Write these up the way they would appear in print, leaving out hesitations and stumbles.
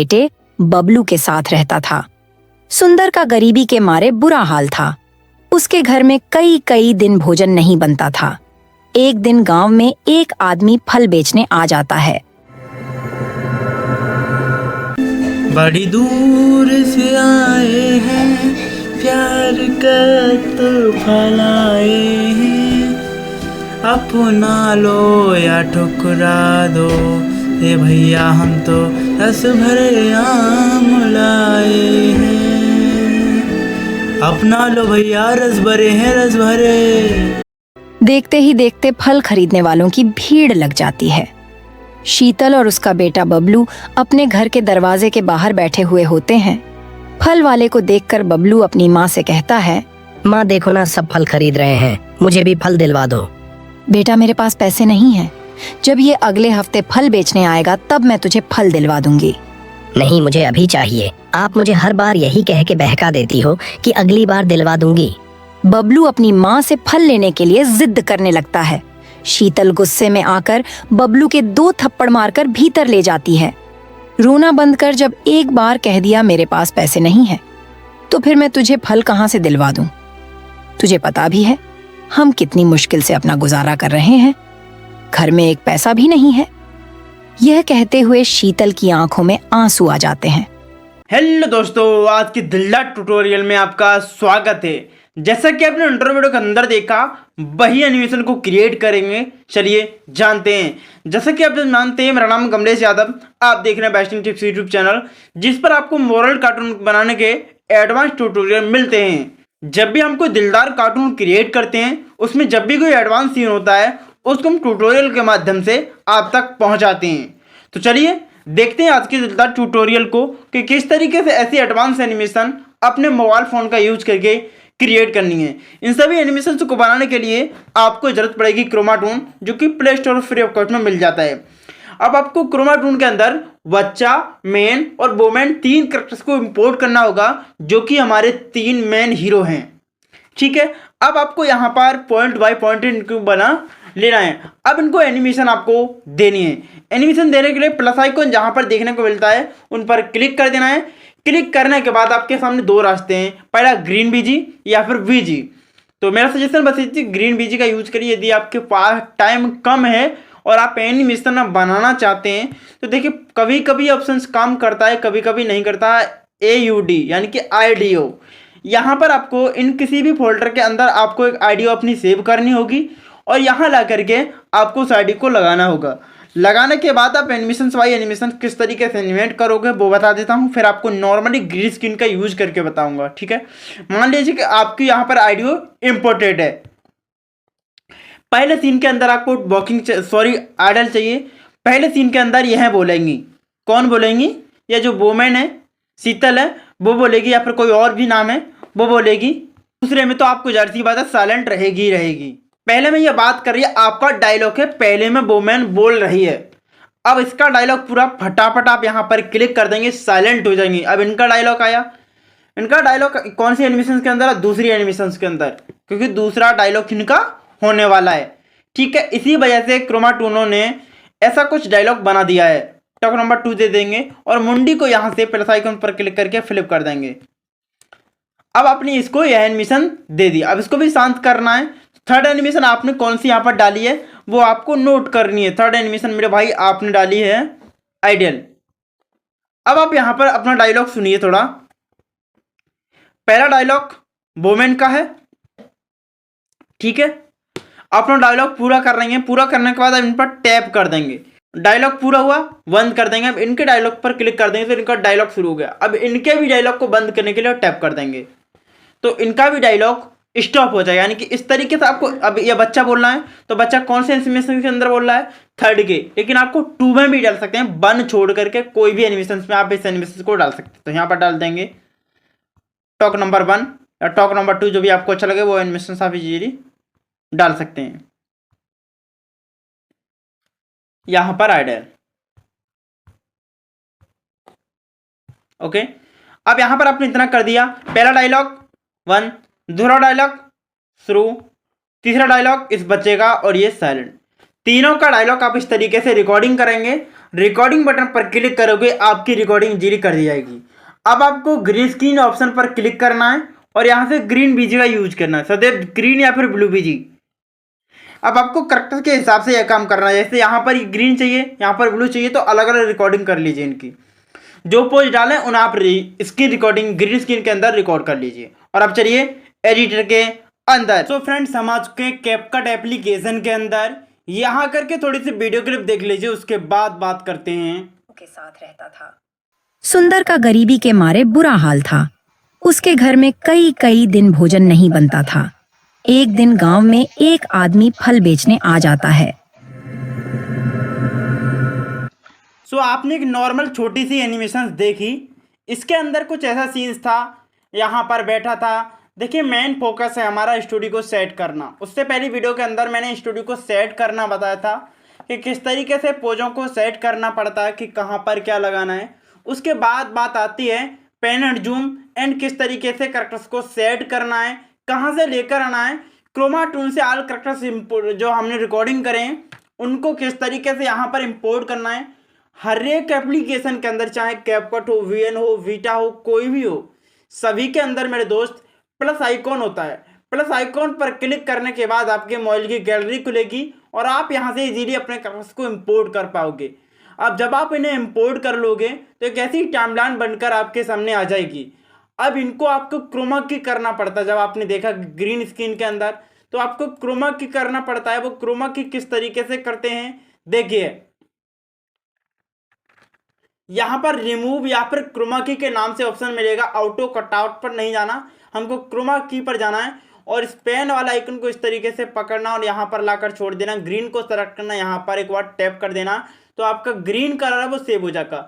बेटे बबलू के साथ रहता था। सुंदर का गरीबी के मारे बुरा हाल था। उसके घर में कई कई दिन भोजन नहीं बनता था। एक दिन गांव में एक आदमी फल बेचने आ जाता है। बड़ी दूर से आए हैं, प्यार का तो फल आए हैं, अपना लो या ठुकरा दो, ए भैया हम तो रस भरे आम लाए हैं, अपना लो भैया रस भरे हैं रस भरे। देखते ही देखते फल खरीदने वालों की भीड़ लग जाती है। शीतल और उसका बेटा बबलू अपने घर के दरवाजे के बाहर बैठे हुए होते हैं। फल वाले को देखकर बबलू अपनी माँ से कहता है, माँ देखो ना, सब फल खरीद रहे हैं, मुझे भी फल दिलवा दो। बेटा मेरे पास पैसे नहीं हैं। जब ये अगले हफ्ते फल बेचने आएगा तब मैं तुझे फल दिलवा दूंगी। नहीं, मुझे अभी चाहिए। आप मुझे हर बार यही कह के बहका देती हो कि अगली बार दिलवा दूंगी। बबलू अपनी माँ से फल लेने के लिए जिद करने लगता है। शीतल गुस्से में आकर बबलू के 2 थप्पड़ मारकर भीतर ले जाती है। रोना बंद कर जब एक बार कह दिया मेरे पास पैसे नहीं है, तो फिर मैं तुझे फल कहाँ से दिलवा दूं? तुझे पता भी है हम कितनी मुश्किल से अपना गुजारा कर रहे हैं। घर में एक पैसा भी नहीं है। यह कहते हुए शीतल की आंखों में आंसू आ जाते हैं। हेलो दोस्तों, आज की दिलदार ट्यूटोरियल में आपका स्वागत है। जैसा कि आपने इंट्रो वीडियो के अंदर देखा, वही एनिमेशन को क्रिएट करेंगे। चलिए जानते हैं। जैसा कि आप जानते हैं, मेरा नाम कमलेश यादव, आप देख रहे हैं बेस्ट टिप्स यूट्यूब चैनल, जिस पर आपको मोरल कार्टून बनाने के एडवांस ट्यूटोरियल मिलते हैं। जब भी हम कोई दिलदार कार्टून क्रिएट करते हैं, उसमें जब भी कोई एडवांस सीन होता है, उसको हम ट्यूटोरियल के माध्यम से आप तक पहुंचाते हैं। तो चलिए देखते हैं आज के दिलदार ट्यूटोरियल को कि किस तरीके से ऐसी एडवांस एनिमेशन अपने मोबाइल फ़ोन का यूज करके क्रिएट करनी है। इन सभी एनिमेशन को बनाने के लिए आपको ज़रूरत पड़ेगी क्रोमाटून, जो कि play store free of cost में मिल जाता है। अब आपको क्रोमाटून के अंदर बच्चा, मेन और वोमेन 3 कैरेक्टर्स को इंपोर्ट करना होगा, जो कि हमारे 3 मेन हीरो हैं। ठीक है, अब आपको यहाँ पर पॉइंट बाय पॉइंट इनको बना लेना है। अब इनको एनिमेशन आपको देनी है। एनिमेशन देने के लिए प्लस आइकन जहाँ पर देखने को मिलता है, उन पर क्लिक कर देना है। क्लिक करने के बाद आपके सामने 2 रास्ते हैं, पहला ग्रीन बीजी या फिर वीजी। तो मेरा सजेशन बस इसी ग्रीन बीजी का यूज करिए यदि आपके पास टाइम कम है और आप एनिमेशन बनाना चाहते हैं। तो देखिए, कभी कभी ऑप्शंस काम करता है, कभी कभी नहीं करता। AUD यानी कि IDO, यहाँ पर आपको इन किसी भी फोल्डर के अंदर आपको एक आईडियो अपनी सेव करनी होगी और यहाँ ला करके आपको उस आईडी को लगाना होगा। लगाने के बाद आप एनिमेशन बाई एनिमेशन किस तरीके से एनिमेट करोगे वो बता देता हूँ, फिर आपको नॉर्मली ग्रीन स्क्रीन का यूज करके बताऊंगा। ठीक है, मान लीजिए कि आपकी यहाँ पर आईडियो इंपोर्टेड है। पहले सीन के अंदर आपको आइडल चाहिए। पहले सीन के अंदर यह बोलेंगी, कौन बोलेंगी? या जो वोमेन है, शीतल है, वो बोलेगी, या फिर कोई और भी नाम है वो बोलेगी। दूसरे में तो आपको जाहिर सी बात है साइलेंट रहेगी ही रहेगी। पहले में ये बात कर रही है, आपका डायलॉग है, पहले में वोमेन बोल रही है। अब इसका डायलॉग पूरा फटाफट आप यहाँ पर क्लिक कर देंगे, साइलेंट हो जाएंगे। अब इनका डायलॉग आया। इनका डायलॉग कौन सी एनिमेशन के अंदर? दूसरी एनिमेशन के अंदर, क्योंकि दूसरा डायलॉग इनका होने वाला है। ठीक है, इसी वजह से क्रोमाटूनों ने ऐसा कुछ डायलॉग बना दिया है। टॉक नंबर 2 दे देंगे और मुंडी को यहाँ से प्लस आइकन पर क्लिक करके फ्लिप कर देंगे। अब आपने इसको यह एनिमेशन दे दी। अब इसको भी शांत करना है। थर्ड एनिमेशन आपने कौन सी यहाँ पर डाली है वो आपको नोट करनी है। थर्ड एनिमेशन मेरे भाई आपने डाली है आइडियल। अब आप यहाँ पर अपना डायलॉग सुनिए थोड़ा। पहला डायलॉग वोमेन का है। ठीक है, अपना डायलॉग पूरा कर लेंगे। पूरा करने के बाद आप इन पर टैप कर देंगे। डायलॉग पूरा हुआ, बंद कर देंगे। अब इनके डायलॉग पर क्लिक कर देंगे तो इनका डायलॉग शुरू हो गया। अब इनके भी डायलॉग को बंद करने के लिए टैप कर देंगे तो इनका भी डायलॉग स्टॉप हो जाएगा। यानी कि इस तरीके से आपको, अब ये बच्चा बोल रहा है तो बच्चा कौन से एनिमेशन के अंदर बोल रहा है? थर्ड के। लेकिन आपको 2 में भी डाल सकते हैं, 1 छोड़ करके कोई भी एनिमेशन में आप इस एनिमेशन को डाल सकते हैं। तो यहाँ पर डाल देंगे टॉक नंबर 1 या टॉक नंबर 2, जो भी आपको अच्छा लगे वो एनिमेशन आप इजीली डाल सकते हैं। यहाँ पर आइडियल। ओके, अब यहाँ पर आपने इतना कर दिया। पहला डायलॉग 1, दूसरा डायलॉग शुरू, तीसरा डायलॉग इस बच्चे का और ये साइलेंट। तीनों का डायलॉग आप इस तरीके से रिकॉर्डिंग करेंगे। रिकॉर्डिंग बटन पर क्लिक करोगे आपकी रिकॉर्डिंग जीरी कर दी जाएगी। अब आपको ग्रीन स्क्रीन ऑप्शन पर क्लिक करना है और यहाँ से ग्रीन बीजी का यूज करना है, सदैव ग्रीन या फिर ब्लू बीजी। अब आपको करेक्टर के हिसाब से यह काम करना है, जैसे यहाँ पर ग्रीन चाहिए, यहाँ पर ब्लू चाहिए, तो अलग अलग रिकॉर्डिंग कर लीजिए। इनकी जो पोज डालें उन आप इसकी रिकॉर्डिंग ग्रीन स्क्रीन के अंदर रिकॉर्ड कर लीजिए। और अब चलिए एडिटर के अंदर। तो फ्रेंड्स, हम आ चुके हैं कैपकट एप्लीकेशन के अंदर। यहाँ करके थोड़ी सी वीडियो क्लिप देख लीजिए, उसके बाद बात करते हैं। के साथ रहता था। सुंदर का गरीबी के मारे बुरा हाल था। उसके घर में कई कई दिन भोजन नहीं बनता था। एक दिन गांव में एक आदमी फल बेचने आ जाता है। सो आपने एक नॉर्मल छोटी सी एनिमेशन देखी। इसके अंदर कुछ ऐसा सीन्स था, यहाँ पर बैठा था। देखिए, मेन फोकस है हमारा स्टूडियो को सेट करना। उससे पहली वीडियो के अंदर मैंने स्टूडियो को सेट करना बताया था कि किस तरीके से पोजों को सेट करना पड़ता है, कि कहाँ पर क्या लगाना है। उसके बाद बात आती है पेन एंड जूम एंड किस तरीके से कैरेक्टर्स को सेट करना है, कहाँ से लेकर आना है। क्रोमा टूल से ऑल कैरेक्टर्स जो हमने रिकॉर्डिंग करें उनको किस तरीके से यहाँ पर इम्पोर्ट करना है। हर एक एप्लीकेशन के अंदर, चाहे कैपकट हो, वीएन हो, वीटा हो, कोई भी हो, सभी के अंदर मेरे दोस्त प्लस आइकॉन होता है। प्लस आइकॉन पर क्लिक करने के बाद आपके मोबाइल की गैलरी खुलेगी और आप यहाँ से इजीली अपने कैरेक्टर्स को इंपोर्ट कर पाओगे। अब जब आप इन्हें इंपोर्ट कर लोगे तो एक ऐसी टाइमलाइन बनकर आपके सामने आ जाएगी। अब इनको आपको क्रोमा की करना पड़ता है। जब आपने देखा ग्रीन स्क्रीन के अंदर, तो आपको क्रोमा की करना पड़ता है। वो क्रोमा की किस तरीके से करते हैं देखिए, यहाँ पर रिमूव या फिर क्रोमा की के नाम से ऑप्शन मिलेगा। ऑटो कटआउट पर नहीं जाना, हमको क्रोमा की पर जाना है और इस पेन वाला आइकन को इस तरीके से पकड़ना और यहाँ पर लाकर छोड़ देना। ग्रीन को सेलेक्ट करना, यहाँ पर एक बार टैप कर देना तो आपका ग्रीन कलर है वो सेव हो जाएगा।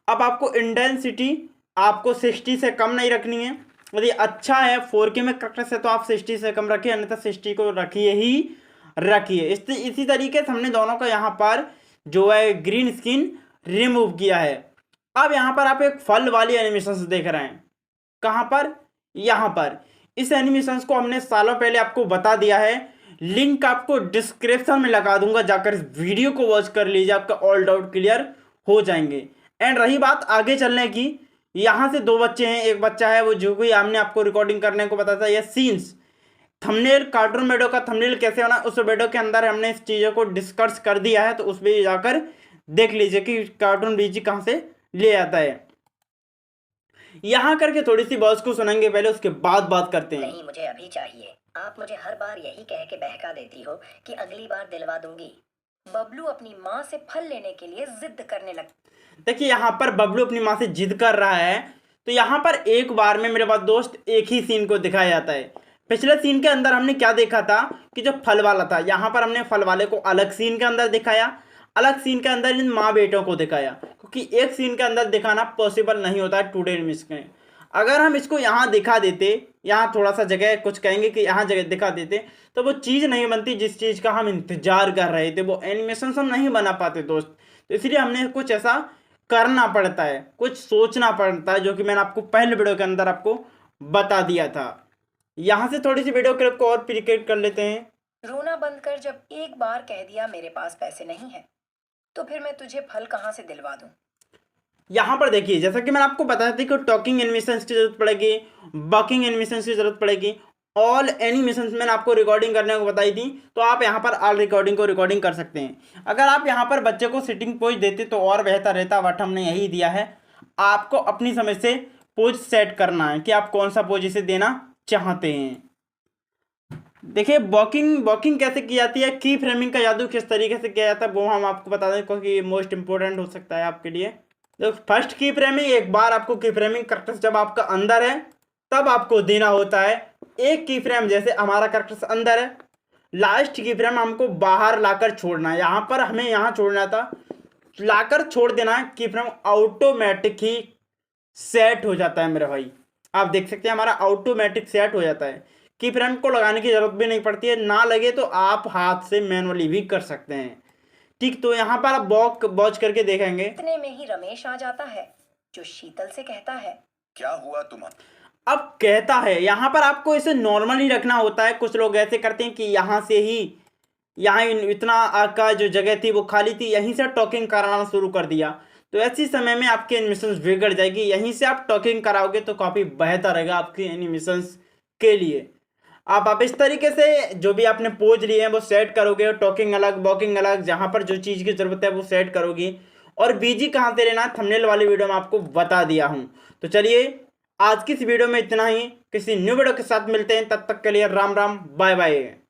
अब आपको इंटेंसिटी आपको 60 से कम नहीं रखनी है। यदि अच्छा है 4K में करेक्टर से तो आप 60 से कम रखिए, अन्यथा 60 को रखिए ही रखिए। इसी तरीके से हमने दोनों का यहाँ पर जो है ग्रीन स्क्रीन रिमूव किया है। अब यहाँ पर आप एक फल वाली एनिमेशन देख रहे हैं। कहाँ पर? यहाँ पर। इस एनिमेशन को हमने सालों पहले आपको बता दिया है। लिंक आपको डिस्क्रिप्शन में लगा दूंगा, जाकर इस वीडियो को वॉच कर लीजिए, आपका ऑल डाउट क्लियर हो जाएंगे। एंड रही बात आगे चलने की, यहाँ से दो बच्चे हैं। एक बच्चा है वो जो कि हमने आपको रिकॉर्डिंग करने को बताया था। यह सीन्स थंबनेल, कार्टून वीडियो का थंबनेल कैसे होना, उस वीडियो के अंदर हमने इस चीज़ों को डिस्कस कर दिया है, तो उस पर जाकर देख लीजिए कि कार्टून बीजी कहाँ से ले आता है। यहाँ करके थोड़ी सी बॉस को सुनेंगे पहले, उसके बाद बात करते हैं। नहीं, मुझे अभी चाहिए। आप मुझे हर बार यही कह के बहका देती हो कि अगली बार दिलवा दूंगी। बबलू अपनी माँ से फल लेने के लिए जिद करने लगता। देखिए, यहाँ पर बबलू अपनी माँ से जिद कर रहा है। तो यहाँ पर एक बार में मेरे पास दोस्त एक ही सीन को दिखाया जाता है। पिछले सीन के अंदर हमने क्या देखा था कि जो फल वाला था, यहाँ पर हमने फल वाले को अलग सीन के अंदर दिखाया, अलग सीन के अंदर इन माँ बेटों को दिखाया, क्योंकि एक सीन के अंदर दिखाना पॉसिबल नहीं होता है 2D एनिमेशन में। अगर हम इसको यहाँ दिखा देते, यहाँ थोड़ा सा जगह कुछ कहेंगे कि यहाँ जगह दिखा देते, तो वो चीज़ नहीं बनती जिस चीज़ का हम इंतजार कर रहे थे। वो एनिमेशन हम नहीं बना पाते दोस्त। तो इसलिए हमने कुछ ऐसा करना पड़ता है, कुछ सोचना पड़ता है, जो कि मैंने आपको पहले वीडियो के अंदर आपको बता दिया था। यहाँ से थोड़ी सी वीडियो क्लिप को और प्रिकेट कर लेते हैं। रोना बंद कर। जब एक बार कह दिया मेरे पास पैसे नहीं है, तो फिर मैं तुझे फल कहाँ से दिलवा दूं। यहाँ पर देखिए, जैसा कि मैंने आपको बताया था कि टॉकिंग एनिमेशन की जरूरत पड़ेगी, वॉकिंग एनिमेशन की जरूरत पड़ेगी, ऑल एनिमेशन मैंने आपको रिकॉर्डिंग करने को बताई थी। तो आप यहाँ पर ऑल रिकॉर्डिंग को रिकॉर्डिंग कर सकते हैं। अगर आप यहाँ पर बच्चे को सिटिंग पोज देते तो और बेहतर रहता, बट हमने यही दिया है। आपको अपनी समझ से पोज सेट करना है कि आप कौन सा पोज इसे देना चाहते हैं। देखिए, वॉकिंग कैसे की जाती है, की फ्रेमिंग का जादू किस तरीके से किया जाता है, वो हम आपको बता दें, क्योंकि ये मोस्ट इंपॉर्टेंट हो सकता है आपके लिए। तो फर्स्ट की फ्रेमिंग, एक बार आपको की फ्रेमिंग करेक्टर जब आपका अंदर है तब आपको देना होता है। एक की फ्रेम जैसे हमारा करेक्टर अंदर है, लास्ट की फ्रेम हमको बाहर लाकर छोड़ना है। यहाँ पर हमें यहाँ छोड़ना था, लाकर छोड़ देना है। की फ्रेम ऑटोमेटिक ही सेट हो जाता है मेरे भाई। आप देख सकते हैं हमारा ऑटोमेटिक सेट हो जाता है। की फ्रेम को लगाने की जरूरत भी नहीं पड़ती है, ना लगे तो आप हाथ से मैनुअली भी कर सकते हैं। ठीक, तो यहाँ पर आप वॉच करके देखेंगे। इतने में ही रमेश आ जाता है, जो शीतल से कहता है, क्या हुआ तुम्हारा? अब कहता है, यहाँ पर आपको इसे नॉर्मल ही रखना होता है। कुछ लोग ऐसे करते हैं कि यहाँ से ही यहाँ इतना का जो जगह थी वो खाली थी, यहीं से टॉकिंग कराना शुरू कर दिया, तो ऐसे समय में आपकी एनिमेशन बिगड़ जाएगी। यहीं से आप टॉकिंग कराओगे तो काफ़ी बेहतर रहेगा आपकी एनिमेशंस के लिए। आप इस तरीके से जो भी आपने पोज लिए हैं वो सेट करोगे, टॉकिंग अलग, वॉकिंग अलग, जहाँ पर जो चीज़ की ज़रूरत है वो सेट करोगी। और बीजी कहाँ से लेना, थंबनेल वाली वीडियो में आपको बता दिया हूँ। तो चलिए आज की इस वीडियो में इतना ही, किसी न्यू वीडियो के साथ मिलते हैं, तब तक के लिए राम राम, बाय बाय।